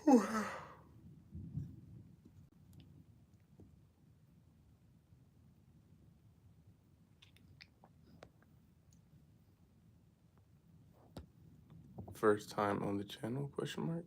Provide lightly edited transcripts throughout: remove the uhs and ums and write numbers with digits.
First time on the channel, question mark?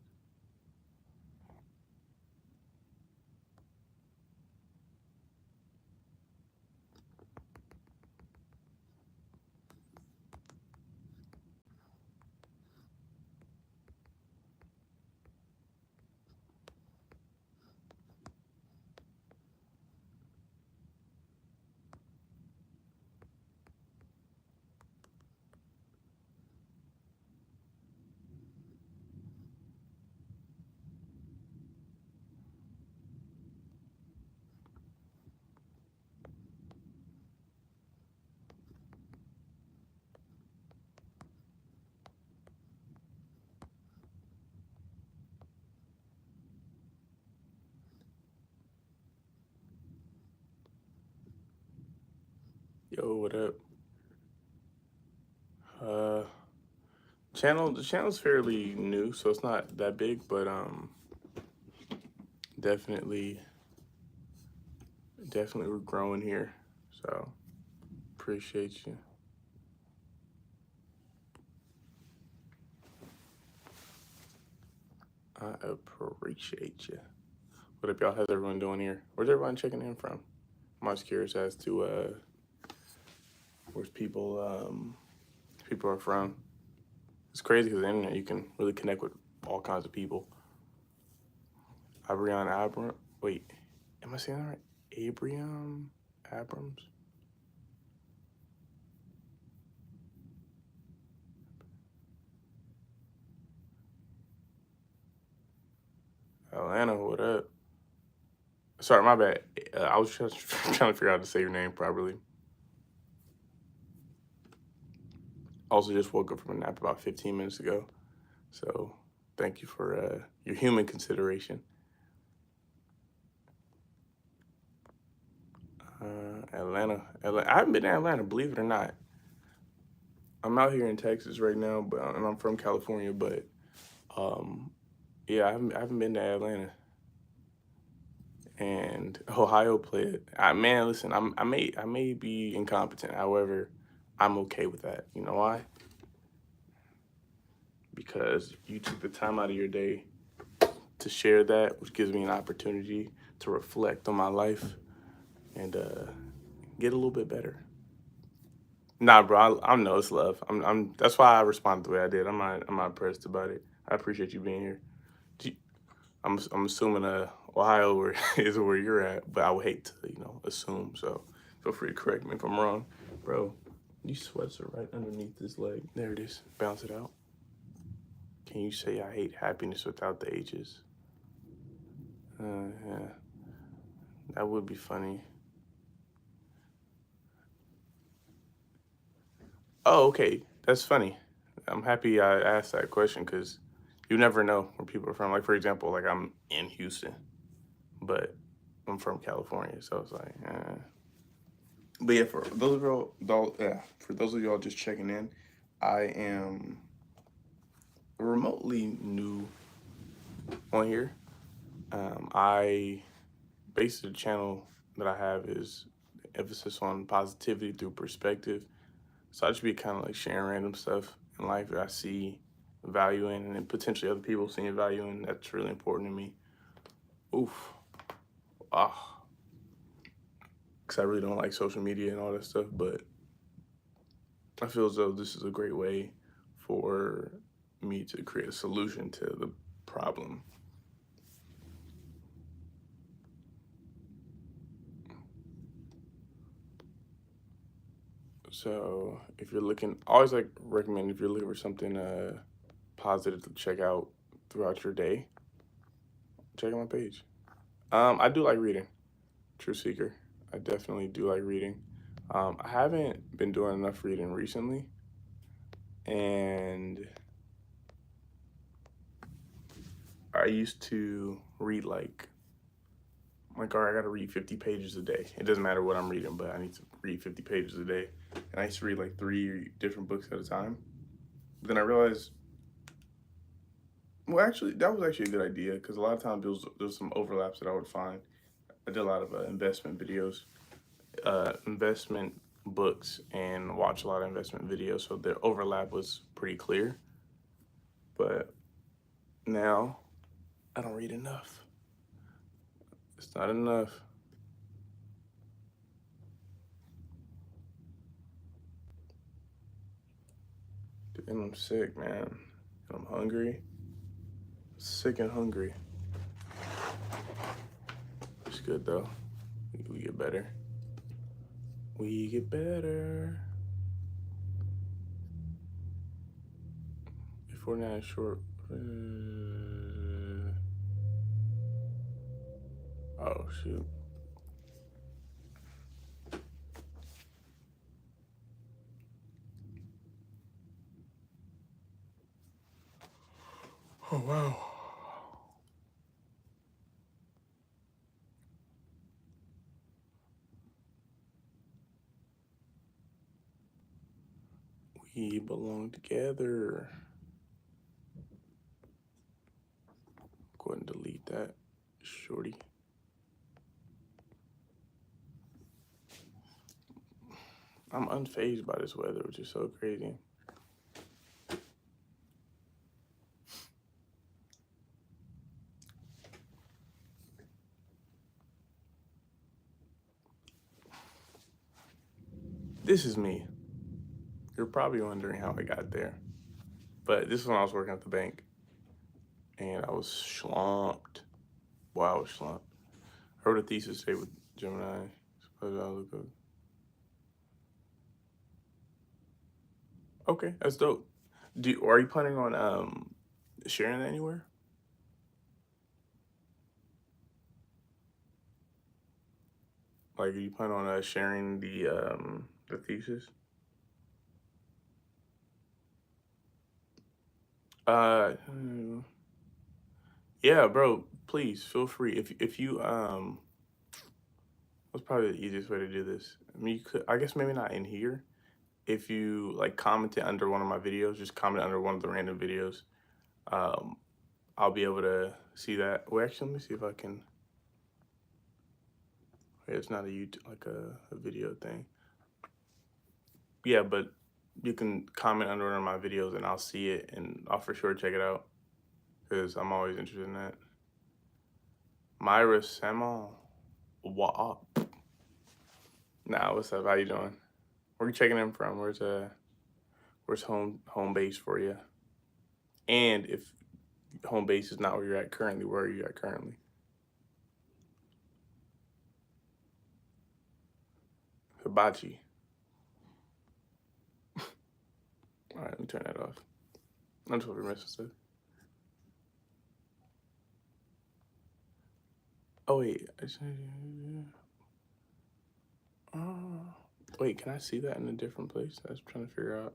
Yo, what up? Uh, the channel's fairly new, so it's not that big, but definitely we're growing here. So appreciate you. I appreciate you. What up, y'all? How's everyone doing here? Where's everyone checking in from? I'm just curious as to where's people are from. It's crazy because the internet, you can really connect with all kinds of people. Abrion Abram. Wait, am I saying that right? Abriam Abrams. Atlanta, what up? Sorry, my bad. I was just trying to figure out how to say your name properly. Also, just woke up from a nap about 15 minutes ago. So, thank you for your human consideration. Atlanta. I haven't been to Atlanta, believe it or not. I'm out here in Texas right now, and I'm from California. But yeah, I haven't been to Atlanta. And Ohio played. Man, listen, I may be incompetent. However, I'm okay with that. You know why? Because you took the time out of your day to share that, which gives me an opportunity to reflect on my life and get a little bit better. Nah, bro, I know it's love. That's why I responded the way I did. I'm not pressed about it. I appreciate you being here. I'm assuming Ohio is where you're at, but I would hate to assume. So feel free to correct me if I'm wrong, bro. These sweats are right underneath this leg. There it is. Bounce it out. Can you say I hate happiness without the H's? Yeah, that would be funny. Oh, okay. That's funny. I'm happy I asked that question because you never know where people are from. Like, for example, like I'm in Houston, but I'm from California, so it's like, But yeah, for those of y'all just checking in, I am remotely new on here. I basically the channel that I have is emphasis on positivity through perspective. So I just be kind of like sharing random stuff in life that I see value in, and then potentially other people seeing value in. That's really important to me. Oof. Ah. Because I really don't like social media and all that stuff, but I feel as though this is a great way for me to create a solution to the problem. So if you're looking, I always like recommend if you're looking for something positive to check out throughout your day, check out my page. I do like reading. True Seeker. I definitely do like reading. I haven't been doing enough reading recently, and I used to read all right, I gotta read 50 pages a day. It doesn't matter what I'm reading, but I need to read 50 pages a day. And I used to read like 3 different books at a time. But then I realized Well, actually, that was actually a good idea because a lot of times there was some overlaps that I would find. I did a lot of investment videos, investment books, and watch a lot of investment videos, so the overlap was pretty clear. But now I don't read enough. It's not enough. And I'm sick, man. And I'm hungry. Sick and hungry. It's good though. We get better. We get better. Before now, short. Oh shoot. Oh wow. We belong together. Go ahead and delete that, shorty. I'm unfazed by this weather, which is so crazy. This is me. You're probably wondering how I got there. But this is when I was working at the bank. And I was slumped. Wow, I was slumped. I wrote a thesis today with Gemini. Suppose I look good. Okay, that's dope. Are you planning on sharing that anywhere? Like, are you planning on sharing the thesis? Yeah, bro. Please feel free. If you what's probably the easiest way to do this? I mean, you could. I guess maybe not in here. If you like commented under one of my videos, just comment under one of the random videos. Um, I'll be able to see that. Well, actually, let me see if I can. It's not a YouTube like a video thing. Yeah, but you can comment under one of my videos and I'll see it and I'll for sure check it out because I'm always interested in that. Myra Samo, what up? Nah, what's up? How you doing? Where you checking in from? Where's home base for you? And if home base is not where you're at currently, where are you at currently? Hibachi. All right, let me turn that off. I'm just over missing stuff. Oh wait, wait, can I see that in a different place? I was trying to figure out.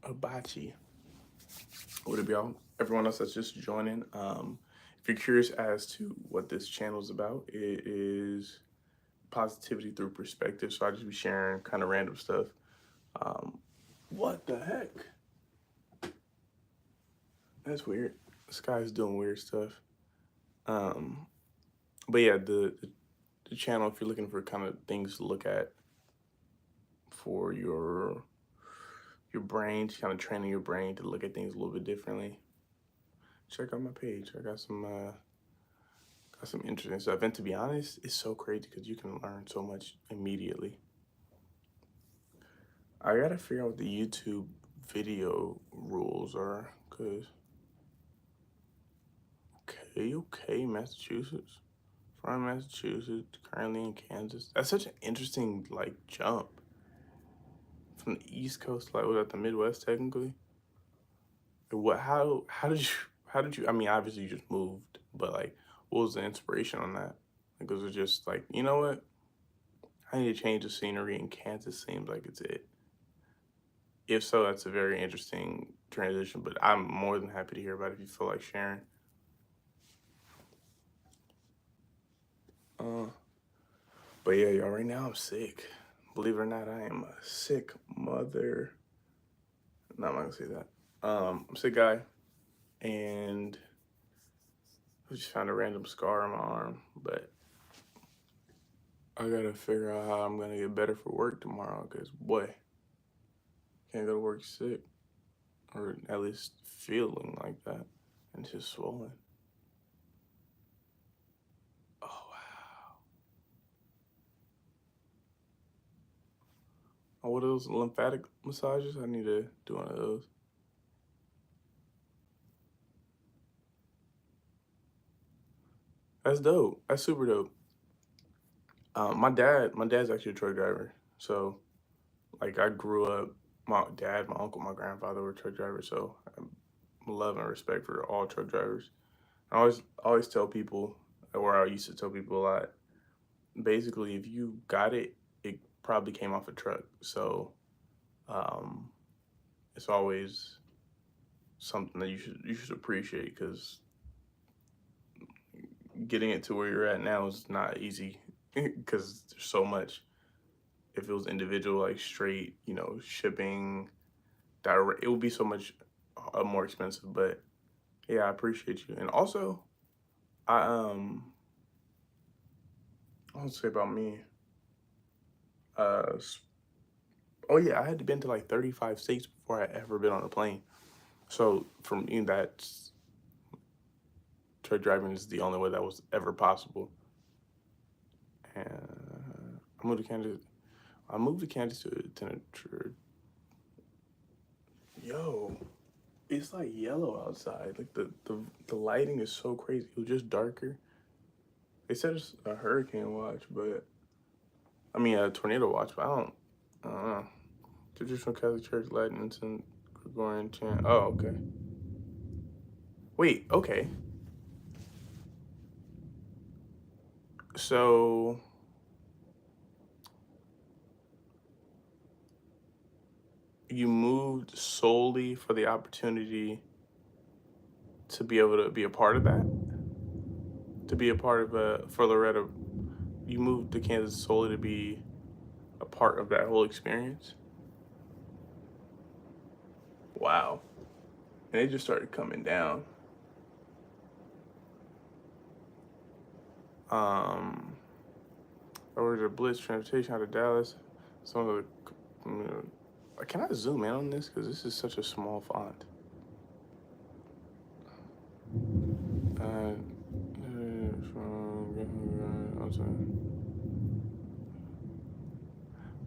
Hibachi. What up, y'all? Everyone else that's just joining. If you're curious as to what this channel is about, it is positivity through perspective. So I just be sharing kind of random stuff. What the heck? That's weird. This guy's doing weird stuff. But yeah, the channel, if you're looking for kind of things to look at for your brain, kind of training your brain to look at things a little bit differently, check out my page. I got some interesting stuff. And to be honest, it's so crazy because you can learn so much immediately. I gotta figure out what the YouTube video rules are, cause okay, Massachusetts. From Massachusetts, currently in Kansas. That's such an interesting like jump. From the East Coast, like was that the Midwest technically? What how did you I mean obviously you just moved, but like what was the inspiration on that? Like was it just like, you know what? I need to change the scenery and Kansas seems like it's it. If so, that's a very interesting transition, but I'm more than happy to hear about it if you feel like sharing. But yeah, y'all, right now I'm sick. Believe it or not, I am a sick mother. No, I'm not gonna say that. I'm a sick guy, and I just found a random scar on my arm, but I gotta figure out how I'm gonna get better for work tomorrow, because boy, can't go to work sick, or at least feeling like that, and it's just swollen. Oh, wow. Oh, what are those lymphatic massages? I need to do one of those. That's dope. That's super dope. My dad's actually a truck driver. So, like, I grew up, my dad, my uncle, my grandfather were truck drivers. So, I love and respect for all truck drivers. I always tell people, or I used to tell people a lot, basically, if you got it, it probably came off a truck. So, um, it's always something that you should appreciate, because getting it to where you're at now is not easy because there's so much. If it was individual, like straight, shipping, direct, it would be so much more expensive. But yeah, I appreciate you. And also, I I want to say about me. Uh, oh yeah, I had been to like 35 states before I ever been on a plane. So for me, that truck driving is the only way that was ever possible. And I moved to Kansas. I moved to Kansas to attend a church. Yo, it's like yellow outside. Like the lighting is so crazy. It was just darker. They said it's a hurricane watch, but I mean a tornado watch, but I don't know. Traditional Catholic Church Latin and St. Gregorian chant. Oh, okay. Wait, okay. So you moved solely for the opportunity to be able to be a part of that? To be a part of for Loretta, you moved to Kansas solely to be a part of that whole experience? Wow. And it just started coming down. Um, over to Blitz transportation out of Dallas. Some of the, can I zoom in on this? Because this is such a small font. Uh,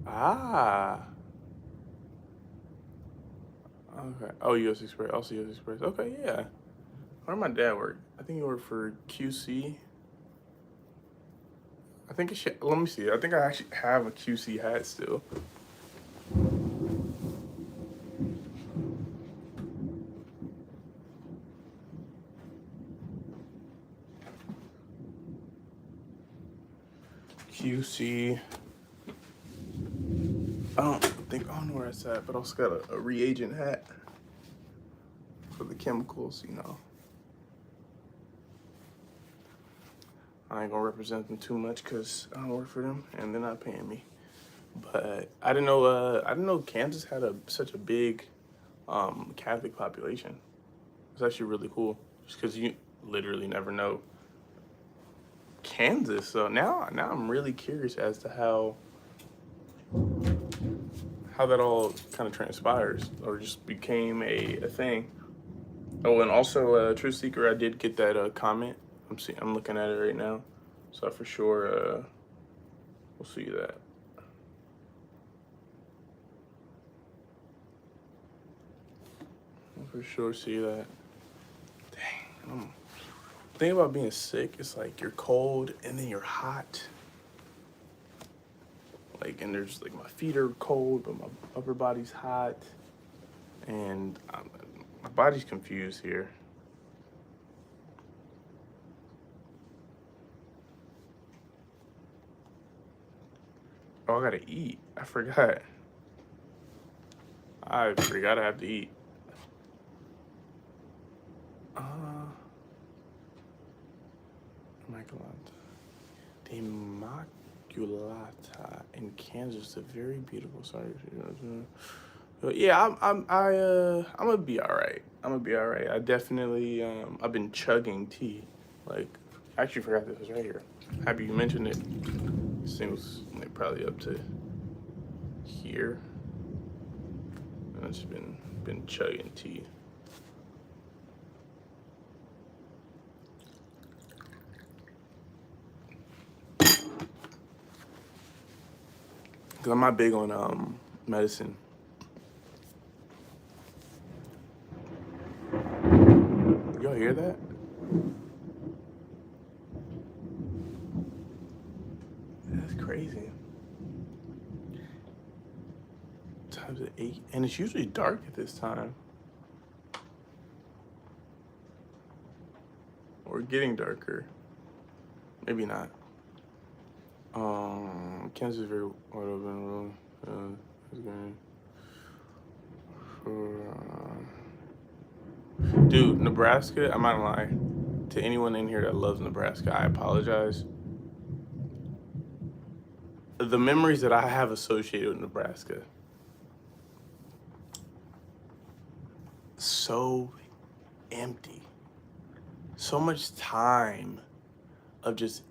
ah, okay. Oh, U.S. Express. Also U.S. Express. Okay, yeah. Where my dad worked? I think he worked for QC. I think it should. Let me see. I think I actually have a QC hat still. QC. I don't know where it's at, but I also got a reagent hat for the chemicals. I ain't gonna represent them too much because I don't work for them and they're not paying me. But I didn't know. I didn't know Kansas had such a big Catholic population. It's actually really cool, just because you literally never know Kansas. So now I'm really curious as to how that all kind of transpires or just became a thing. Oh, and also, Truth Seeker, I did get that comment. I'm looking at it right now, so I for sure we'll see that. I'll for sure see that. Dang. The thing about being sick is like you're cold and then you're hot. Like, and there's like my feet are cold, but my upper body's hot, and my body's confused here. Oh, I gotta eat. I forgot. I have to eat. Uh, Immaculata. The Immaculata in Kansas, a very beautiful. Sorry. But yeah, I'm gonna be all right. I'm gonna be all right. I definitely I've been chugging tea. Like, I actually forgot this was right here. Happy you mentioned it. This thing was like probably up to here. And I've just been chugging tea. Cause I'm not big on medicine. Y'all hear that? That's crazy. Times at 8, and it's usually dark at this time. Or getting darker. Maybe not. Kansas is very wide open. Dude, Nebraska, I'm not gonna lie. To anyone in here that loves Nebraska, I apologize. The memories that I have associated with Nebraska, so empty. So much time of just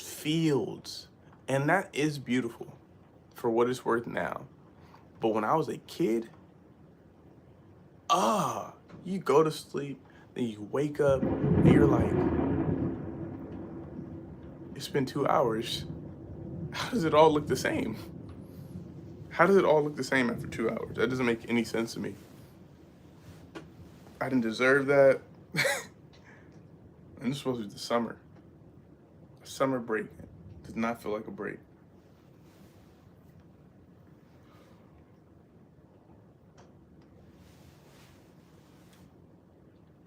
fields. And that is beautiful for what it's worth now. But when I was a kid, you go to sleep, then you wake up, and you're like, it's been 2 hours. How does it all look the same? How does it all look the same after 2 hours? That doesn't make any sense to me. I didn't deserve that. And this was supposed to be the summer. A summer break does not feel like a break.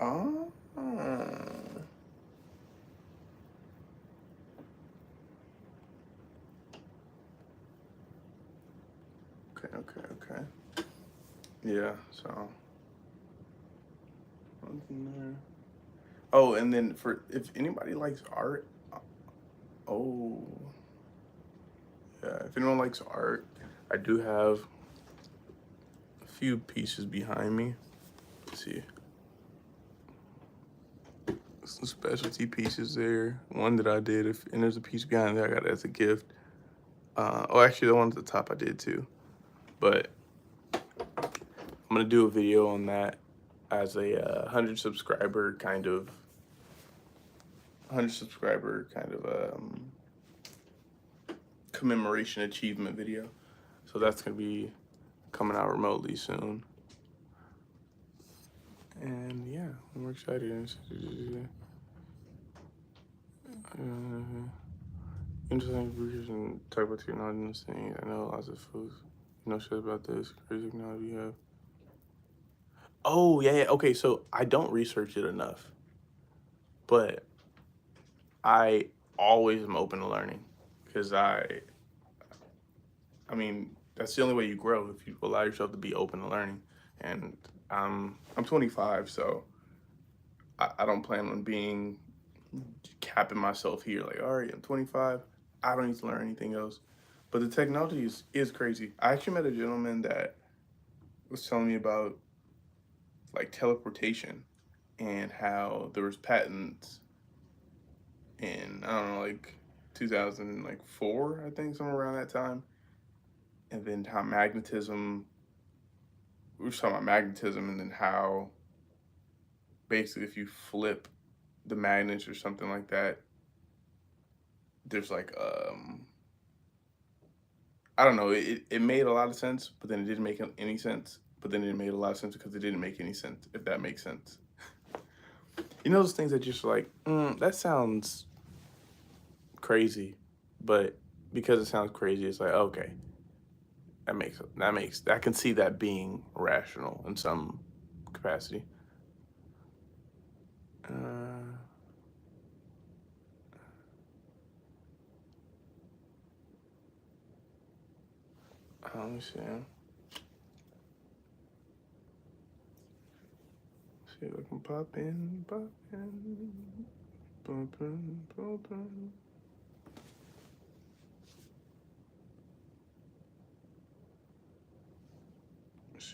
Ah. Okay. Yeah, so. Something there. Oh, and then for if anybody likes art, oh, yeah, if anyone likes art, I do have a few pieces behind me. Let's see. Some specialty pieces there. One that I did, and there's a piece behind there I got as a gift. Actually, the one at the top I did too. But I'm gonna do a video on that as a 100 subscriber kind of commemoration achievement video. So that's gonna be coming out remotely soon. And yeah, I'm excited. Interesting research and talk about technology and this thing. I know lots of folks know shit about this crazy technology you have. Oh yeah. Okay, so I don't research it enough, but I always am open to learning because I mean, that's the only way you grow if you allow yourself to be open to learning. And I'm 25, so I don't plan on being capping myself here. Like, all right, I'm 25. I don't need to learn anything else. But the technology is crazy. I actually met a gentleman that was telling me about like teleportation and how there was patents in, I don't know, like 2004, I think, somewhere around that time. And then how magnetism, we were talking about magnetism, and then how basically if you flip the magnets or something like that, there's like I don't know, it made a lot of sense, but then it didn't make any sense, but then it made a lot of sense because it didn't make any sense, if that makes sense. You know those things that just like, that sounds crazy, but because it sounds crazy, it's like, okay, I can see that being rational in some capacity. Let me see. See if I can pop in.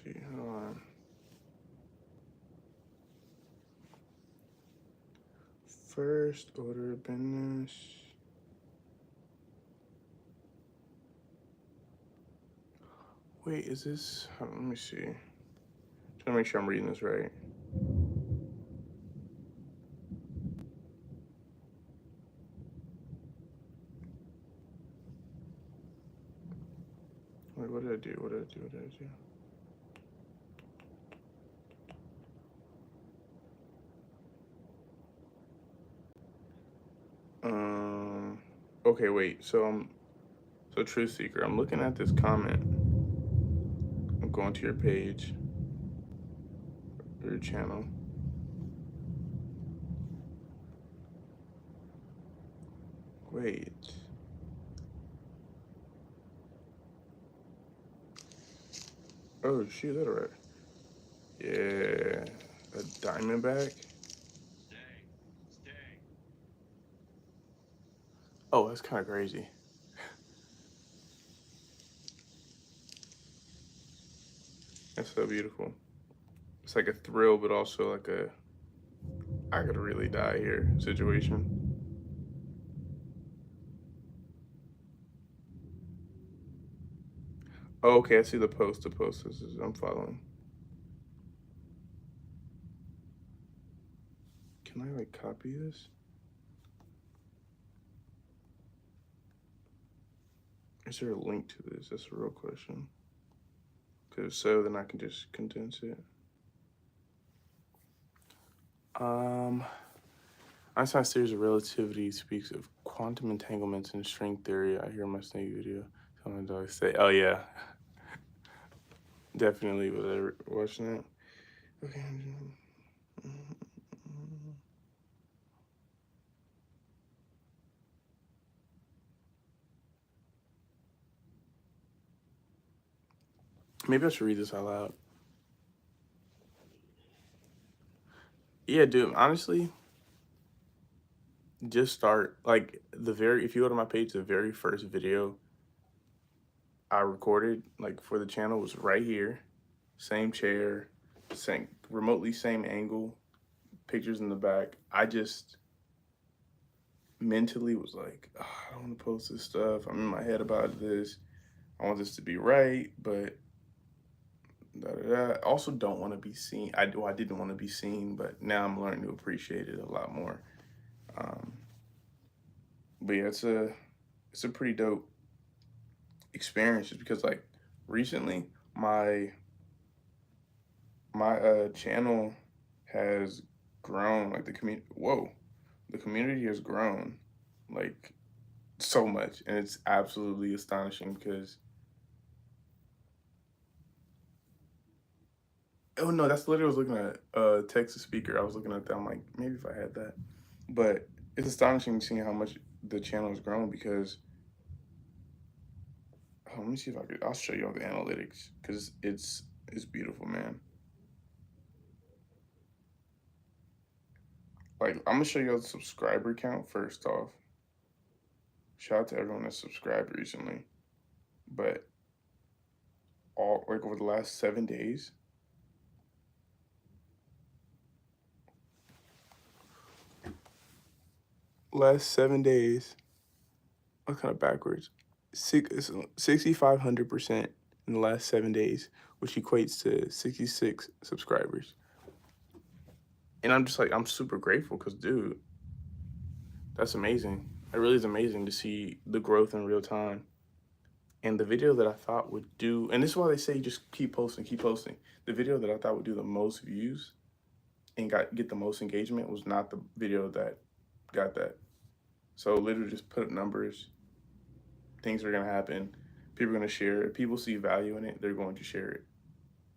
see. Hold on. First order of business. Wait, is this? Hold on, let me see. Trying to make sure I'm reading this right. Wait, what did I do? What did I do? What did I do? Okay, wait. So Truth Seeker, I'm looking at this comment. I'm going to your page, your channel. Wait. Oh, shoot, that right. Yeah, a Diamondback. Oh, that's kind of crazy. That's so beautiful. It's like a thrill, but also like a I could really die here situation. Oh, okay, I see the post. The post is I'm following. Can I like copy this? Is there a link to this? That's a real question. Because if so, then I can just condense it. Einstein's theory of relativity speaks of quantum entanglements in string theory. I hear my snake video. Someone does say, oh yeah. Definitely was I watching it. Okay. Maybe I should read this out loud. Yeah, dude, honestly, just start like if you go to my page, the very first video I recorded like for the channel was right here. Same chair, remotely same angle, pictures in the back. I just mentally was like, oh, I don't want to post this stuff. I'm in my head about this. I want this to be right, but I also don't want to be seen. I didn't want to be seen, but now I'm learning to appreciate it a lot more. But yeah, it's a pretty dope experience just because like recently my channel has grown, like the community has grown like so much, and it's absolutely astonishing because oh no, that's literally I was looking at text to speaker. I was looking at that. I'm like, maybe if I had that. But it's astonishing seeing how much the channel has grown because let me see if I'll show you all the analytics because it's beautiful, man. Like I'm gonna show you all the subscriber count first off. Shout out to everyone that subscribed recently. But all like over the last 7 days, I'm kind of backwards. 6,500% in the last 7 days, which equates to 66 subscribers. And I'm just like, I'm super grateful because, dude, that's amazing. It really is amazing to see the growth in real time. And the video that I thought would do, and this is why they say just keep posting, keep posting. The video that I thought would do the most views and get the most engagement was not the video that got that. So literally just put up numbers. Things are gonna happen. People are gonna share it. If people see value in it, they're going to share it.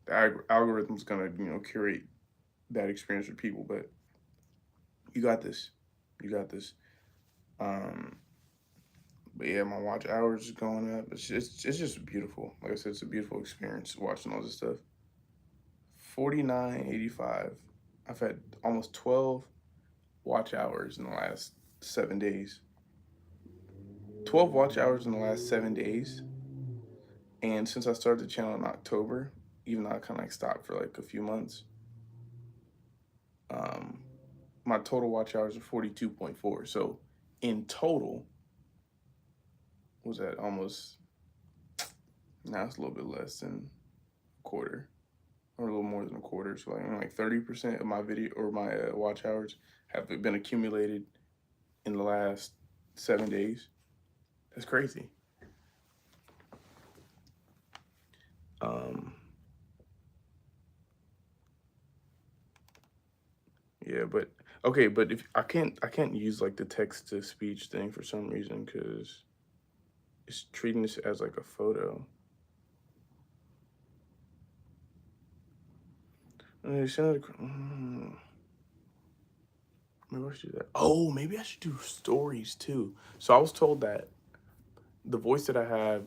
The algorithm's gonna, curate that experience for people. But you got this. You got this. But yeah, my watch hours is going up. It's just beautiful. Like I said, it's a beautiful experience watching all this stuff. 49.85. I've had almost 12 watch hours in the last 7 days. 12 watch hours in the last 7 days. And since I started the channel in October, even though I kind of like stopped for like a few months. Um, my total watch hours are 42.4. So in total, was that almost, now it's a little bit less than a quarter, or a little more than a quarter. So like 30% of my video or my watch hours have been accumulated in the last 7 days. That's crazy. Um, yeah, but okay, but if I can't use like the text to speech thing for some reason because it's treating this as like a photo. Maybe I should do that. Oh, maybe I should do stories too. So I was told that the voice that I have,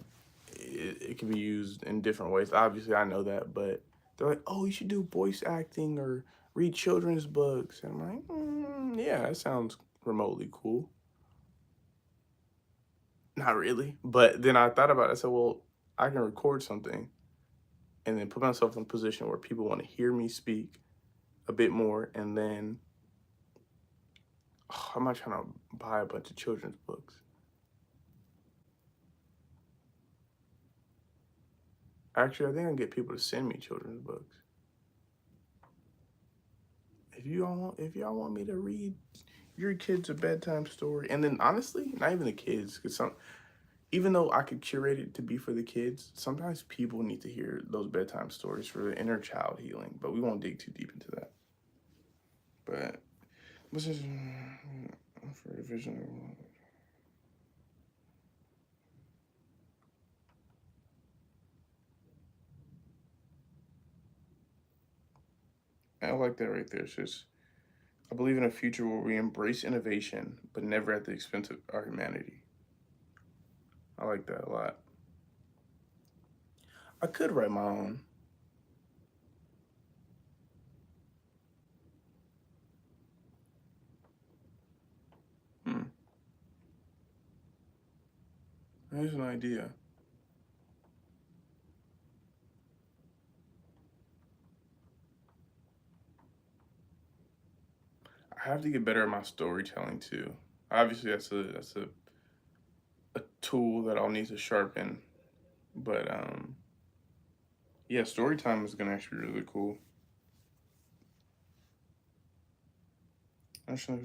it can be used in different ways. Obviously, I know that, but they're like, oh, you should do voice acting or read children's books. And I'm like, yeah, that sounds remotely cool. Not really. But then I thought about it. I said, well, I can record something and then put myself in a position where people want to hear me speak a bit more. And then I'm not trying to buy a bunch of children's books. Actually, I think I can get people to send me children's books. If y'all want me to read your kids a bedtime story, and then honestly, not even the kids, because even though I could curate it to be for the kids, sometimes people need to hear those bedtime stories for the inner child healing. But we won't dig too deep into that. But what's this for vision? I like that right there. It's just I believe in a future where we embrace innovation, but never at the expense of our humanity. I like that a lot. I could write my own. Hmm. Here's an idea. I have to get better at my storytelling too. Obviously, that's a tool that I'll need to sharpen. But yeah, story time is gonna actually be really cool. Actually,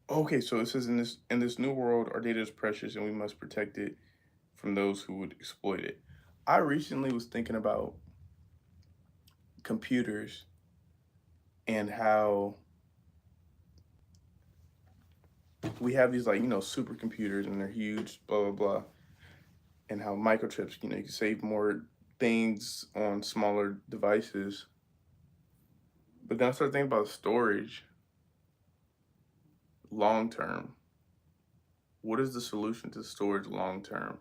okay, so it says in this new world, our data is precious and we must protect it from those who would exploit it. I recently was thinking about computers and how we have these like supercomputers and they're huge, blah blah blah, and how microchips, you can save more things on smaller devices. But then I started thinking about storage long term. What is the solution to storage long term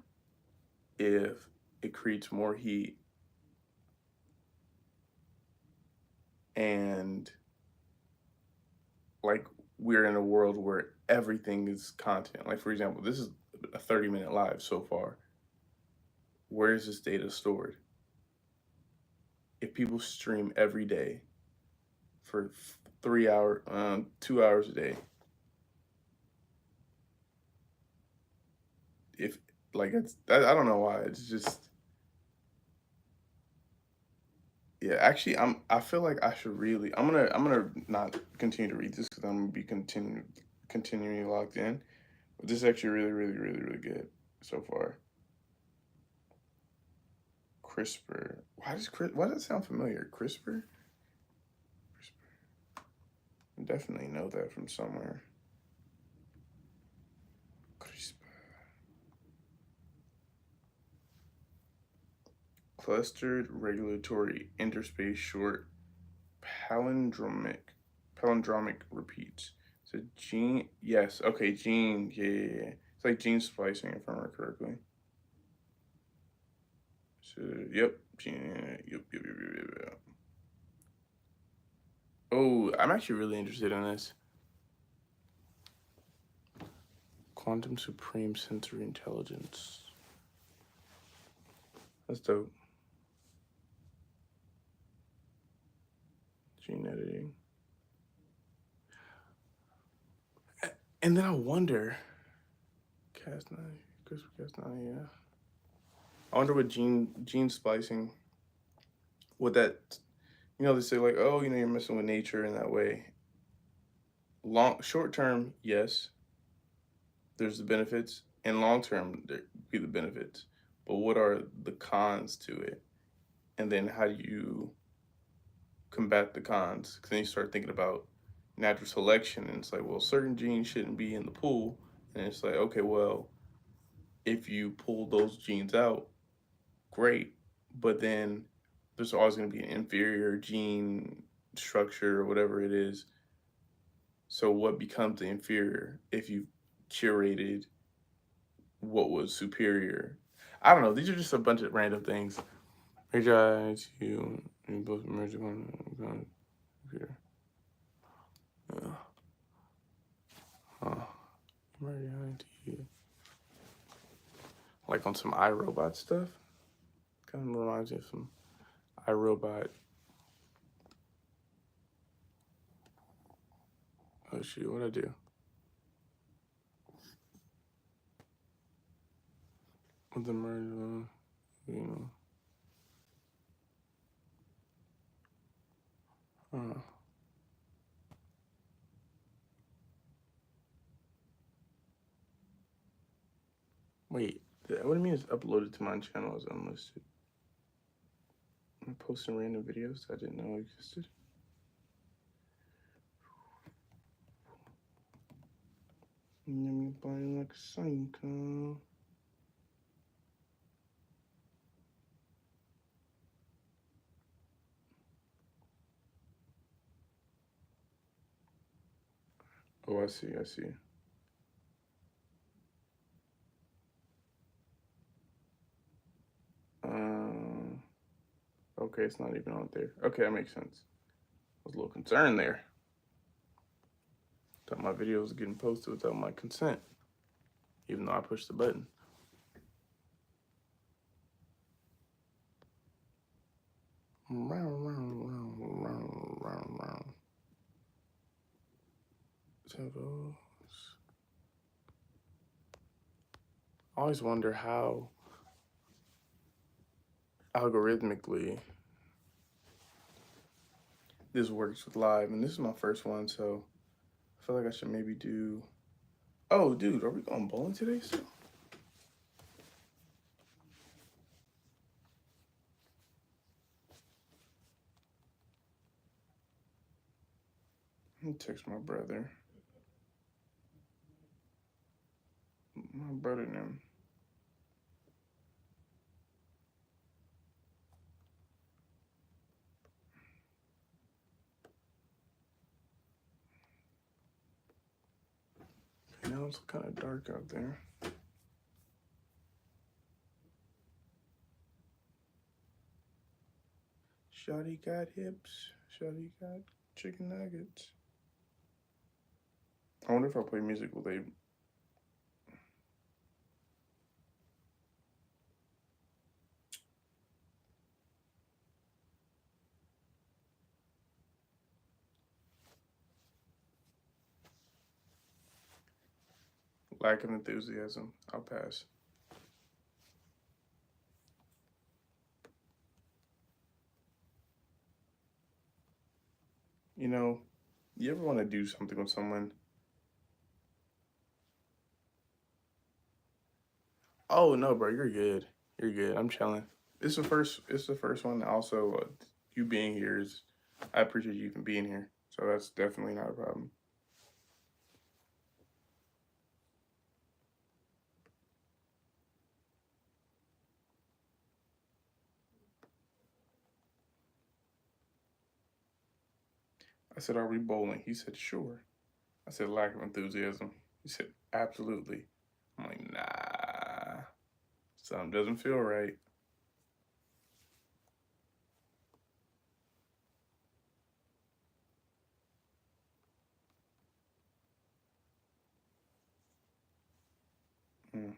if it creates more heat and like we're in a world where everything is content? Like, for example, this is a 30-minute live so far. Where is this data stored? If people stream every day for 3 hour, 2 hours a day, if like I don't know why it's just yeah. Actually, I feel like I should really. I'm gonna not continue to read this because I'm gonna be continuing locked in. But this is actually really really really really good so far. CRISPR. Why does it sound familiar? CRISPR. I definitely know that from somewhere. CRISPR. Clustered Regulatory Interspace Short Palindromic Palindromic repeats. So gene, yes, okay, gene, yeah. It's like gene splicing, if I remember correctly. So, yep, gene, yep. Oh, I'm actually really interested in this. Quantum Supreme Sensory Intelligence. That's dope. Gene editing. And then I wonder, Cas9, CRISPR-Cas9, yeah. I wonder what gene splicing, would that, they say like, oh, you're messing with nature in that way. Short term, yes, there's the benefits, and long term, there be the benefits. But what are the cons to it? And then how do you combat the cons? Because then you start thinking about natural selection, and it's like, well, certain genes shouldn't be in the pool, and it's like, okay, well, if you pull those genes out, great, but then there's always going to be an inferior gene structure or whatever it is. So what becomes the inferior if you've curated what was superior? I don't know. These are just a bunch of random things. Try to both merge one computer. Huh. Like on some iRobot stuff. Kind of reminds me of some iRobot. Oh shoot, what'd I do? With the merge, Huh. Wait, what do you mean it's uploaded to my channel as unlisted? I'm posting random videos I didn't know existed. Let me buy like a sign card. Oh, I see. Okay, it's not even on there. Okay, that makes sense. I was a little concerned there. Thought my video was getting posted without my consent, even though I pushed the button. I always wonder how algorithmically this works with live, and this is my first one, so I feel like I should maybe do. Oh, dude, are we going bowling today still? Let me text my brother. My brother and him. Now it's kind of dark out there. Shawty got hips. Shawty got chicken nuggets. I wonder if I play music, will they? Lack of enthusiasm. I'll pass. You ever want to do something with someone? Oh no, bro, you're good. You're good. I'm chilling. It's the first. It's the first one. Also, you being here is. I appreciate you even being here. So that's definitely not a problem. I said, are we bowling? He said, sure. I said, lack of enthusiasm. He said, absolutely. I'm like, nah, something doesn't feel right. Mm.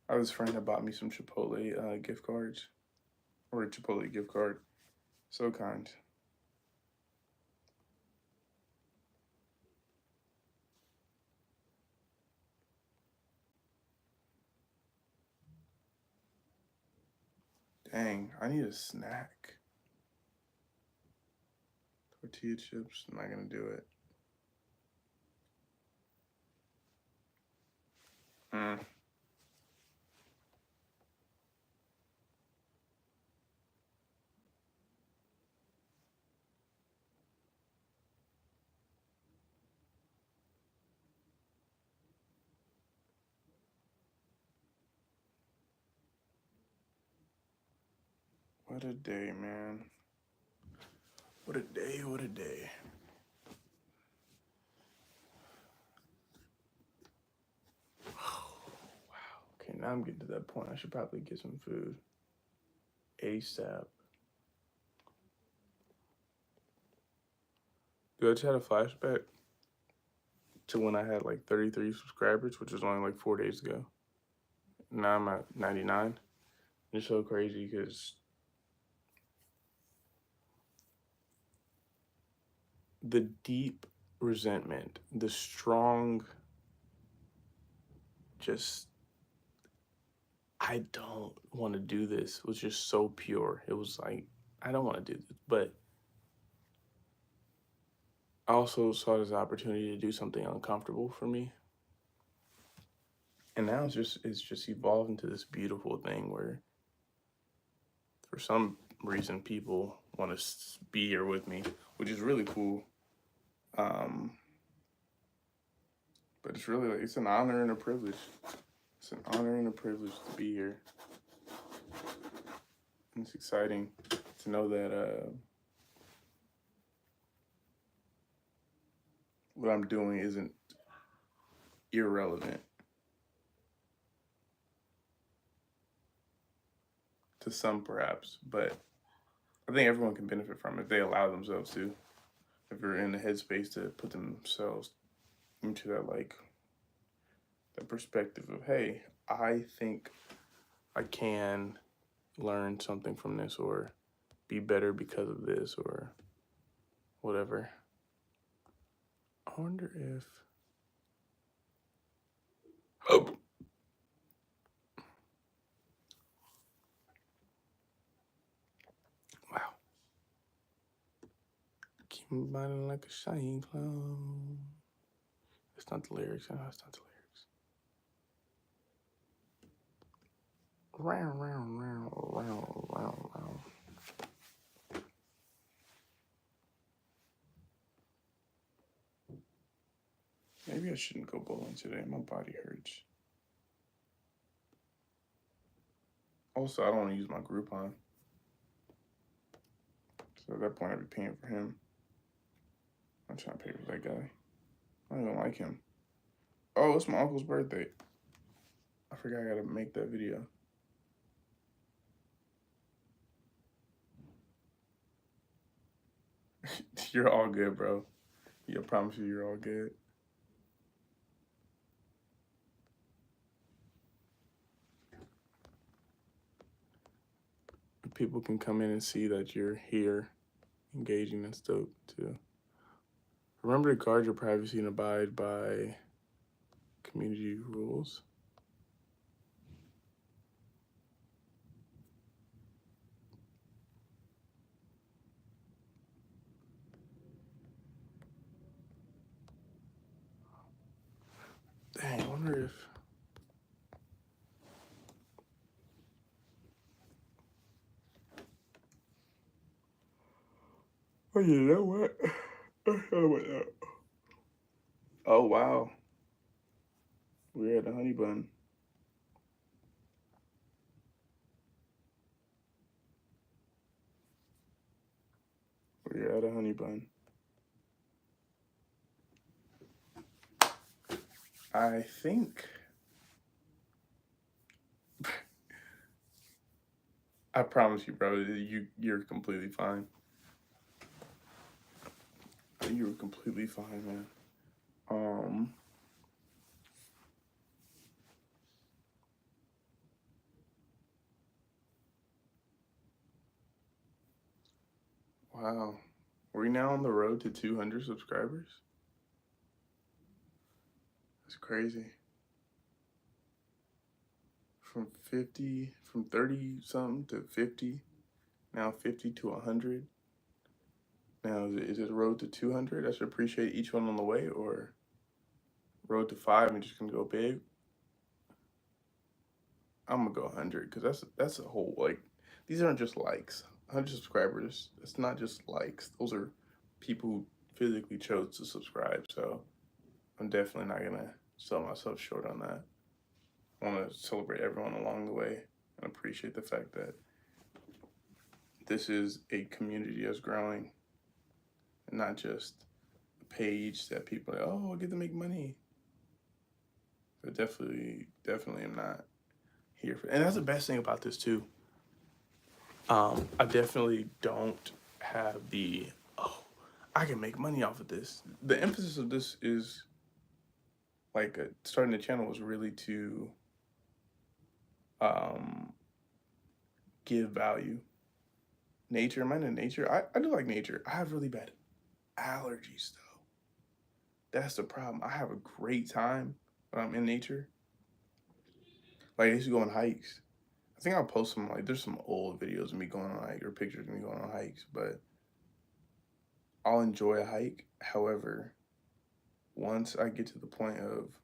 I was a friend that bought me some Chipotle gift cards, or a Chipotle gift card. So kind. Dang, I need a snack. Tortilla chips, I'm not gonna do it. Mm. What a day, man. What a day, what a day. Wow. Okay, now I'm getting to that point. I should probably get some food ASAP. Dude, I just had a flashback to when I had like 33 subscribers, which was only like 4 days ago. Now I'm at 99. It's so crazy because the deep resentment, the strong, just, I don't want to do this was just so pure. It was like, I don't want to do this. But I also saw this opportunity to do something uncomfortable for me. And now it's just evolved into this beautiful thing where for some reason people want to be here with me, which is really cool. Um, but it's really like, it's an honor and a privilege. It's an honor and a privilege to be here. And it's exciting to know that what I'm doing isn't irrelevant to some, perhaps, but I think everyone can benefit from it if they allow themselves to. If they're in the headspace to put themselves into that, like, that perspective of, hey, I think I can learn something from this or be better because of this or whatever. I wonder if. Oh. Wow. Keep me biting like a shiny clown. It's not the lyrics. I know it's not the lyrics. Round, round, round, round, round, round. Maybe I shouldn't go bowling today. My body hurts. Also, I don't want to use my Groupon. So at that point, I'd be paying for him. I'm trying to pay for that guy. I don't even like him. Oh, it's my uncle's birthday. I forgot I gotta make that video. You're all good, bro. Yeah, I promise you, you're all good. People can come in and see that you're here, engaging and stuff too. Remember to guard your privacy and abide by community rules. Dang, I wonder if. Oh, you know what? Oh, wow. We're at a honey bun. We're at a honey bun. I think I promise you, bro, you're completely fine. You were completely fine, man. Wow. We're now on the road to 200 subscribers. That's crazy. From 30 something to 50, now 50 to 100. Now, is it a road to 200? I should appreciate each one on the way, or road to 5 and just gonna go big? I'm gonna go 100 because that's a whole, like, these aren't just likes. 100 subscribers, it's not just likes. Those are people who physically chose to subscribe. So I'm definitely not gonna sell myself short on that. I want to celebrate everyone along the way and appreciate the fact that this is a community that's growing and not just a page that people are like, oh, I get to make money. But definitely am not here for, and that's the best thing about this too. I definitely don't have the, oh, I can make money off of this. The emphasis of this is like starting the channel was really to give value. Nature, am I into nature? I do like nature. I have really bad allergies though. That's the problem. I have a great time when I'm in nature. Like I used to go on hikes. I think I'll post some, like, there's some old videos of me going on a hike or pictures of me going on hikes, but I'll enjoy a hike. However, once I get to the point of,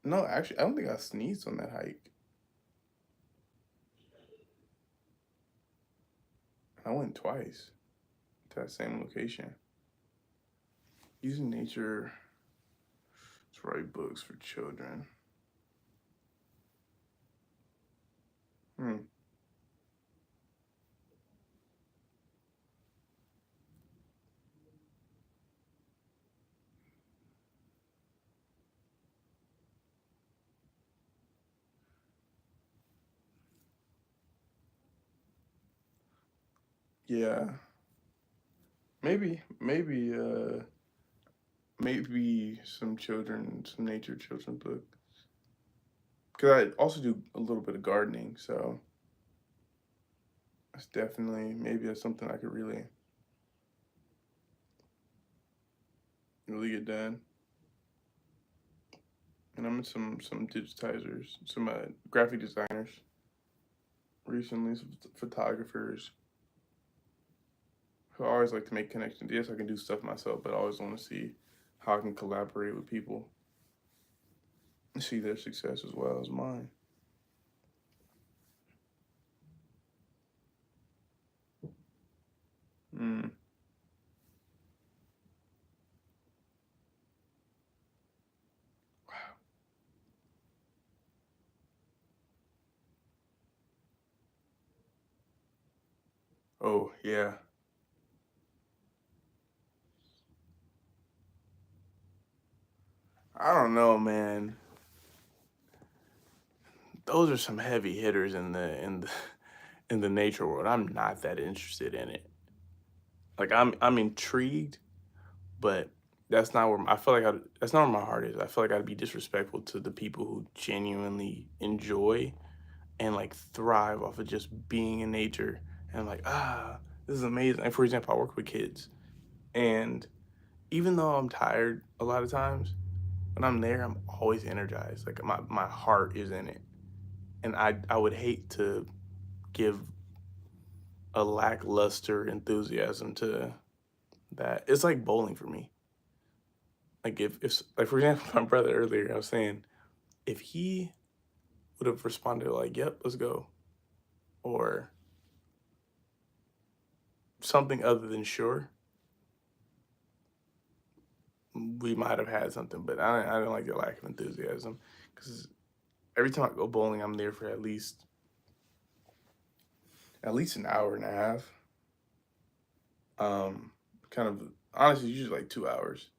no, actually, I don't think I sneezed on that hike. I went twice to that same location. Using nature to write books for children. Yeah, maybe some nature children books. Cause I also do a little bit of gardening, so it's definitely, maybe that's something I could really get done. And I'm in some digitizers, some graphic designers recently, some photographers who always like to make connections. Yes, I can do stuff myself, but I always want to see how I can collaborate with people and see their success as well as mine. Mm. Oh, yeah. I don't know, man. Those are some heavy hitters in the nature world. I'm not that interested in it. Like I'm intrigued, but that's not where I feel like that's not where my heart is. I feel like I'd be disrespectful to the people who genuinely enjoy and like thrive off of just being in nature and like, this is amazing. Like, for example, I work with kids, and even though I'm tired a lot of times, when I'm there, I'm always energized. Like my heart is in it, and I would hate to give a lackluster enthusiasm to that. It's like bowling for me. Like if like, for example, my brother earlier, I was saying, if he would have responded like, "Yep, let's go," or something other than sure, we might have had something, but I don't like the lack of enthusiasm because every time I go bowling, I'm there for at least an hour and a half. Um, kind of honestly, usually like 2 hours.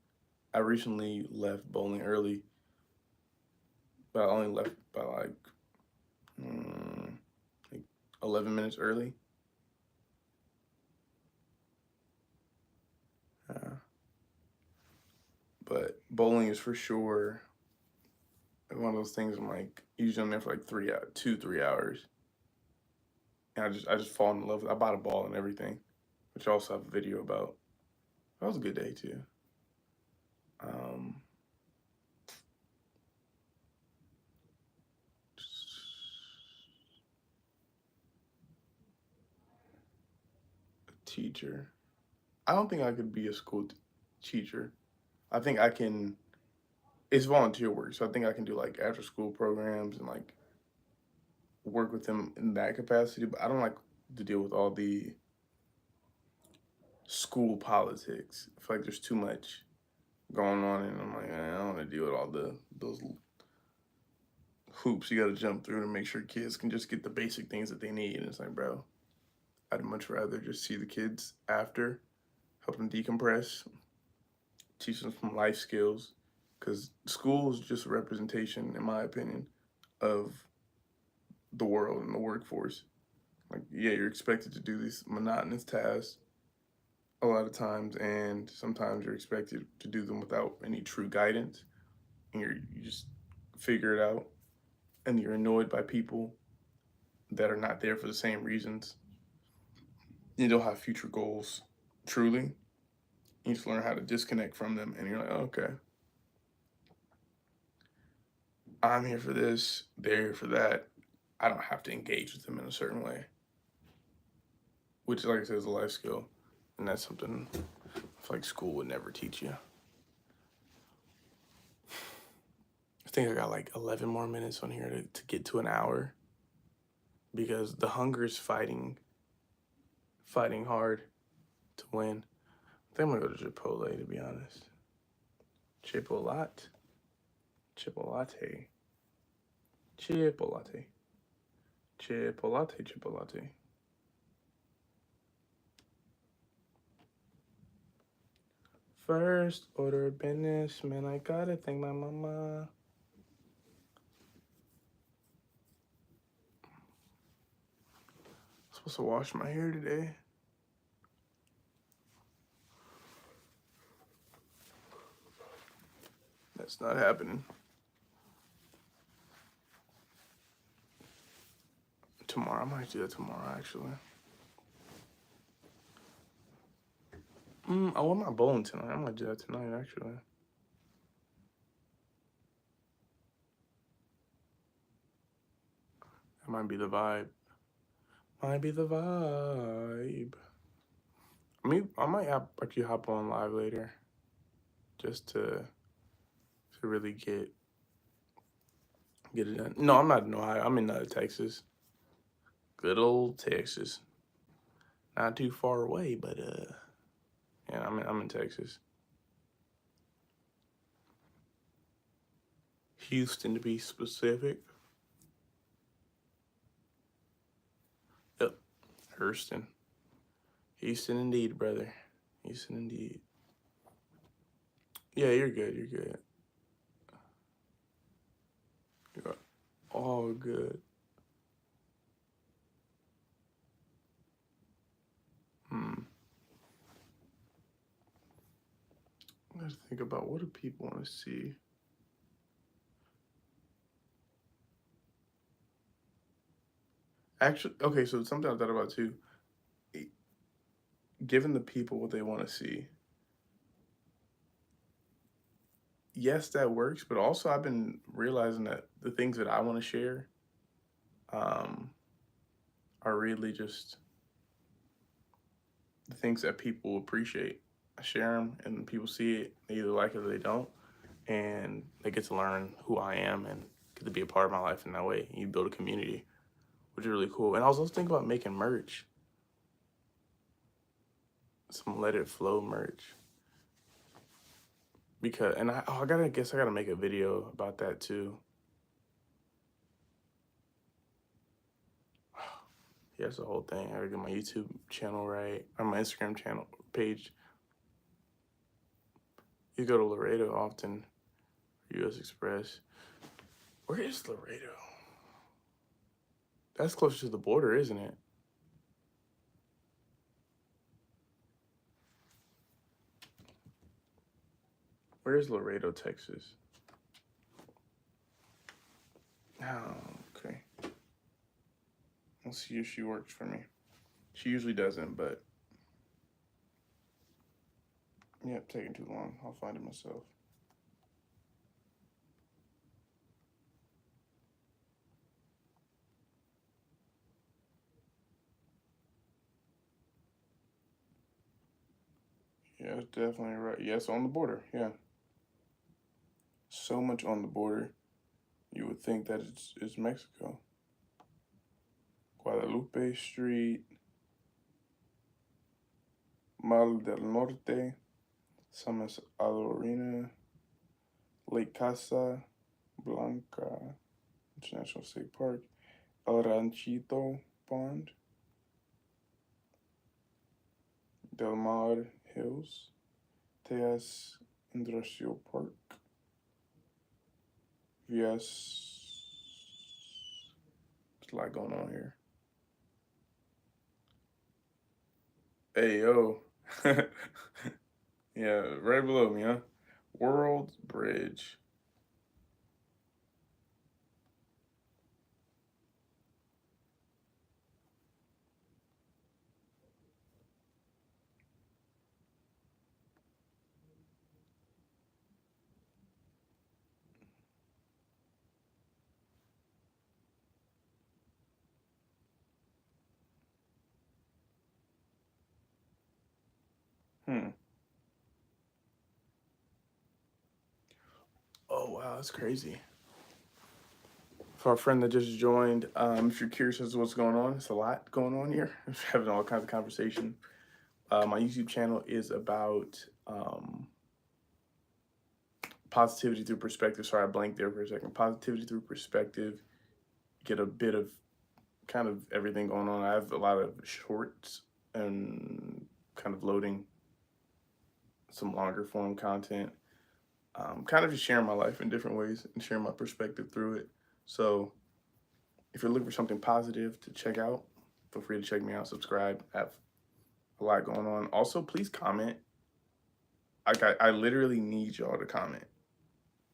I recently left bowling early, but I only left by mm, like 11 minutes early. Uh, but bowling is for sure one of those things. I'm like usually I'm there for like 3 hours, and I just fall in love with. I bought a ball and everything, which I also have a video about. That was a good day too. Um, teacher. I don't think I could be a teacher. I think I can. It's volunteer work, so I think I can do like after school programs and like work with them in that capacity. But I don't like to deal with all the school politics. I feel like there's too much going on, and I'm like, I don't want to deal with all those hoops you got to jump through to make sure kids can just get the basic things that they need. And it's like, bro, I'd much rather just see the kids after, help them decompress, teach them some life skills, because school is just a representation, in my opinion, of the world and the workforce. Like, yeah, you're expected to do these monotonous tasks a lot of times, and sometimes you're expected to do them without any true guidance, and you just figure it out, and you're annoyed by people that are not there for the same reasons. You don't have future goals, truly. You just learn how to disconnect from them, and you're like, oh, okay, I'm here for this, they're here for that. I don't have to engage with them in a certain way, which, like I said, is a life skill, and that's something I feel like school would never teach you. I think I got like 11 more minutes on here to get to an hour because the hunger is fighting hard to win. I think I'm gonna go to Chipotle, to be honest. Chipolate. Chipolate. Chipolate. Chipolate. Chipolate. First order of business, man, I gotta thank my mama. I'm supposed to wash my hair today. That's not happening. Tomorrow, I might do that tomorrow, actually. I want my bowling tonight. I might do that tonight, actually. That might be the vibe. Might be the vibe. I might actually hop on live later, just to really get it done. No, I'm not in Ohio. I'm in Texas. Good old Texas. Not too far away, but yeah, I'm in Texas. Houston, to be specific. Yep, Hurston. Houston, indeed, brother. Houston, indeed. Yeah, you're good. You're good. You're all good. Hmm. I have to think about what do people want to see. Actually, okay, so something I thought about too. Giving the people what they want to see. Yes, that works, but also I've been realizing that the things that I want to share um, are really just the things that people appreciate. I share them, and people see it. They either like it or they don't, and they get to learn who I am and get to be a part of my life in that way. You build a community, which is really cool. And I was also thinking about making merch, some Let It Flow merch. because, and I guess I gotta make a video about that too. Yeah, that's the whole thing. I gotta get my YouTube channel right, or my Instagram channel page. You go to Laredo often, US Express. Where is Laredo? That's closer to the border, isn't it? Where is Laredo, Texas? Oh, okay. Let's see if she works for me. She usually doesn't, but yep, taking too long. I'll find it myself. Yeah, it's definitely right. Yes, on the border. Yeah. So much on the border. You would think that it's Mexico. Guadalupe Street, Mal del Norte, Summers Arena, Lake Casa Blanca International State Park, El Ranchito Pond, Del Mar Hills, Tejas Industrial Park, VS. There's a lot going on here. Hey, yo. Yeah, right below me, huh? World Bridge. Hmm. Oh, wow, that's crazy. For our friend that just joined, if you're curious as to what's going on, it's a lot going on here. I'm having all kinds of conversation. My YouTube channel is about positivity through perspective. Sorry, I blanked there for a second. Positivity through perspective. Get a bit of kind of everything going on. I have a lot of shorts and kind of loading some longer form content. Kind of just sharing my life in different ways and sharing my perspective through it. So if you're looking for something positive to check out, feel free to check me out, subscribe. I have a lot going on. Also, please comment. I literally need y'all to comment,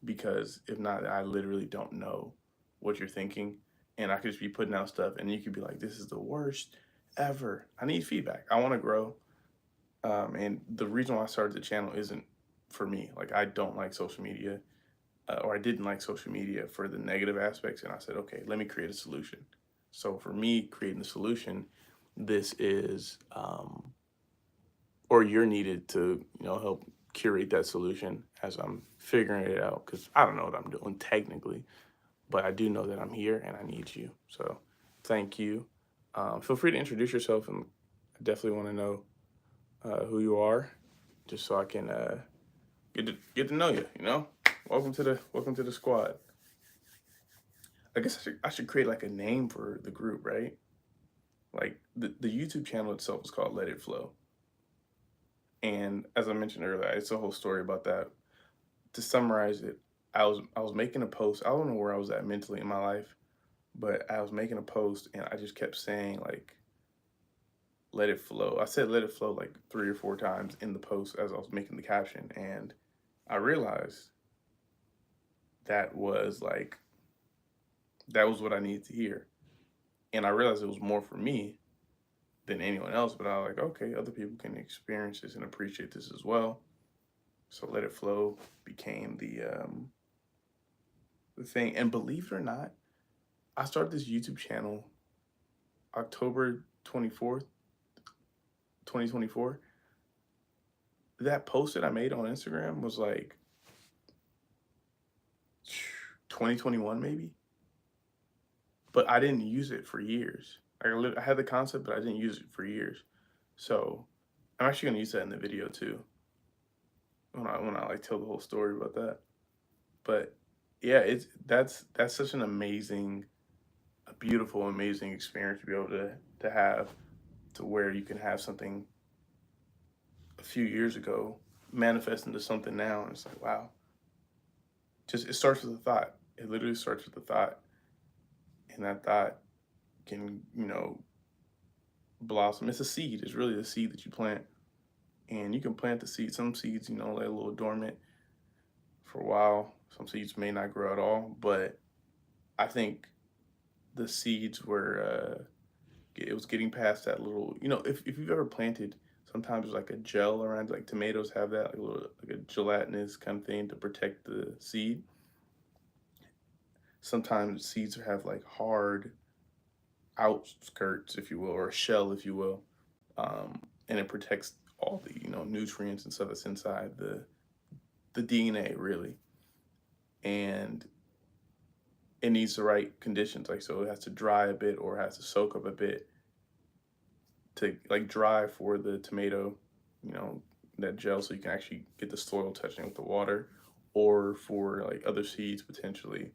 because if not, I literally don't know what you're thinking. And I could just be putting out stuff and you could be like, this is the worst ever. I need feedback. I want to grow. And the reason why I started the channel isn't for me. Like, I don't like social media, or I didn't like social media for the negative aspects. And I said, okay, let me create a solution. So for me, creating the solution, this is, or you're needed to, help curate that solution as I'm figuring it out. Because I don't know what I'm doing technically, but I do know that I'm here and I need you. So thank you. Feel free to introduce yourself, and I definitely want to know who you are, just so I can get to know you. Welcome to the squad. I guess I should create like a name for the group, right? Like the YouTube channel itself is called Let It Flow, and as I mentioned earlier, it's a whole story about that. To summarize it, I was making a post. I don't know where I was at mentally in my life, but I was making a post and I just kept saying like, let it flow. I said let it flow like 3 or 4 times in the post as I was making the caption, and I realized that was like that was what I needed to hear. And I realized it was more for me than anyone else, but I was like, okay, other people can experience this and appreciate this as well. So Let It Flow became the thing. And believe it or not, I started this YouTube channel October 24th, 2024. That post that I made on Instagram was like 2021 maybe, but I didn't use it for years. I had the concept, but I didn't use it for years. So I'm actually gonna use that in the video too. when I like tell the whole story about that. But yeah, that's such an amazing, a beautiful, amazing experience to be able to have, to where you can have something a few years ago manifest into something now, and it's like wow. Just it starts with a thought. It literally starts with a thought, and that thought can blossom. It's a seed. It's really a seed that you plant, and you can plant the seed. Some seeds lay a little dormant for a while. Some seeds may not grow at all, but I think the seeds were it was getting past that little, if you've ever planted, sometimes there's like a gel around, like tomatoes have that, like a little, like a gelatinous kind of thing to protect the seed. Sometimes seeds have like hard outskirts, if you will, or a shell, if you will, and it protects all the nutrients and stuff that's inside the DNA, really. And it needs the right conditions, like so it has to dry a bit or it has to soak up a bit to like dry for the tomato, you know, that gel, so you can actually get the soil touching with the water, or for like other seeds potentially,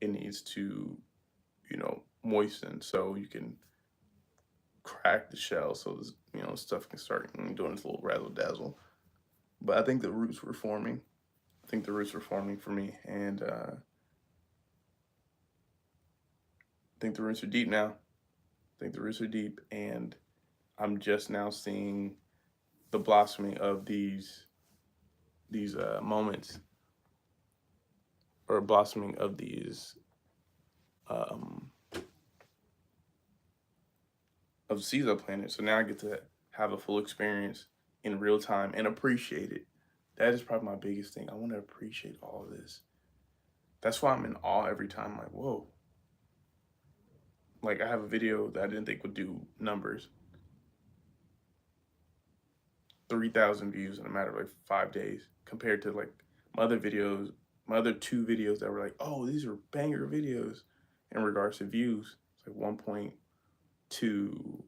it needs to, moisten so you can crack the shell so this, stuff can start doing its little razzle dazzle. But I think the roots were forming. I think the roots were forming for me, and I think the roots are deep now. I think the roots are deep, and I'm just now seeing the blossoming of these moments, or blossoming of these um, of seeds I planted. So now I get to have a full experience in real time and appreciate it. That is probably my biggest thing. I want to appreciate all of this. That's why I'm in awe every time. I'm like, whoa. Like I have a video that I didn't think would do numbers. 3,000 views in a matter of like 5 days, compared to like my other videos, my other two videos that were like, oh, these are banger videos in regards to views. It's like 1.2,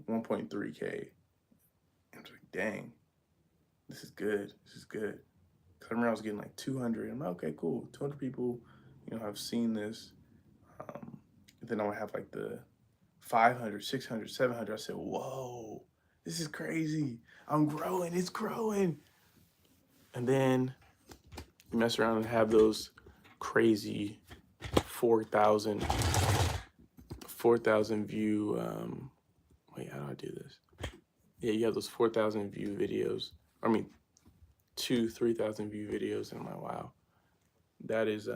1.3K. I'm just like, dang, this is good. This is good. Cause I remember I was getting like 200. I'm like, okay, cool. 200 people, have seen this. Then I would have like the 500, 600, 700. I said, whoa, this is crazy. I'm growing. It's growing. And then you mess around and have those crazy 4,000 view. Wait, how do I do this? Yeah, you have those 4,000 view videos. I mean, 3,000 view videos, and I'm like, wow, that is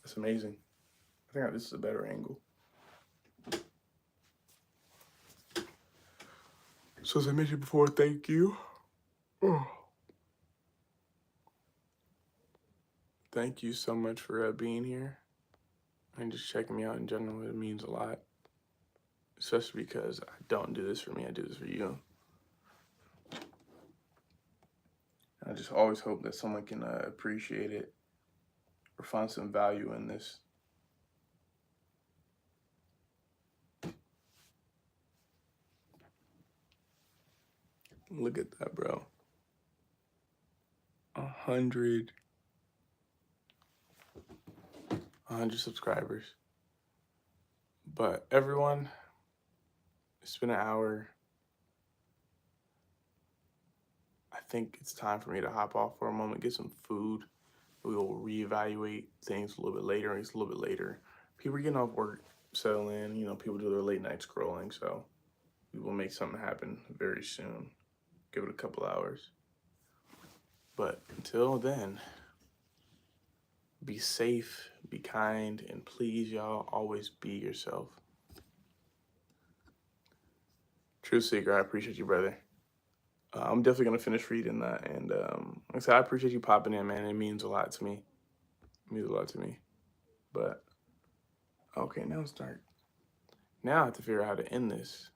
that's amazing. I think this is a better angle. So as I mentioned before, thank you. Oh. Thank you so much for being here and just checking me out in general. It means a lot, especially because I don't do this for me. I do this for you. I just always hope that someone can appreciate it or find some value in this. Look at that, bro. 100 subscribers. But everyone, it's been an hour. I think it's time for me to hop off for a moment, get some food. We will reevaluate things a little bit later. It's a little bit later. People are getting off work, settle in. People do their late night scrolling. So we will make something happen very soon. Give it a couple hours. But until then, be safe, be kind, and please, y'all, always be yourself. True Seeker, I appreciate you, brother. I'm definitely going to finish reading that. And like I said, I appreciate you popping in, man. It means a lot to me. It means a lot to me. But, okay, now it's dark. Now I have to figure out how to end this.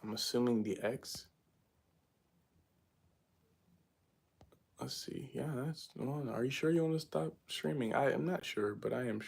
I'm assuming the X. Let's see. Yeah, that's the one. Are you sure you want to stop streaming? I am not sure, but I am sure.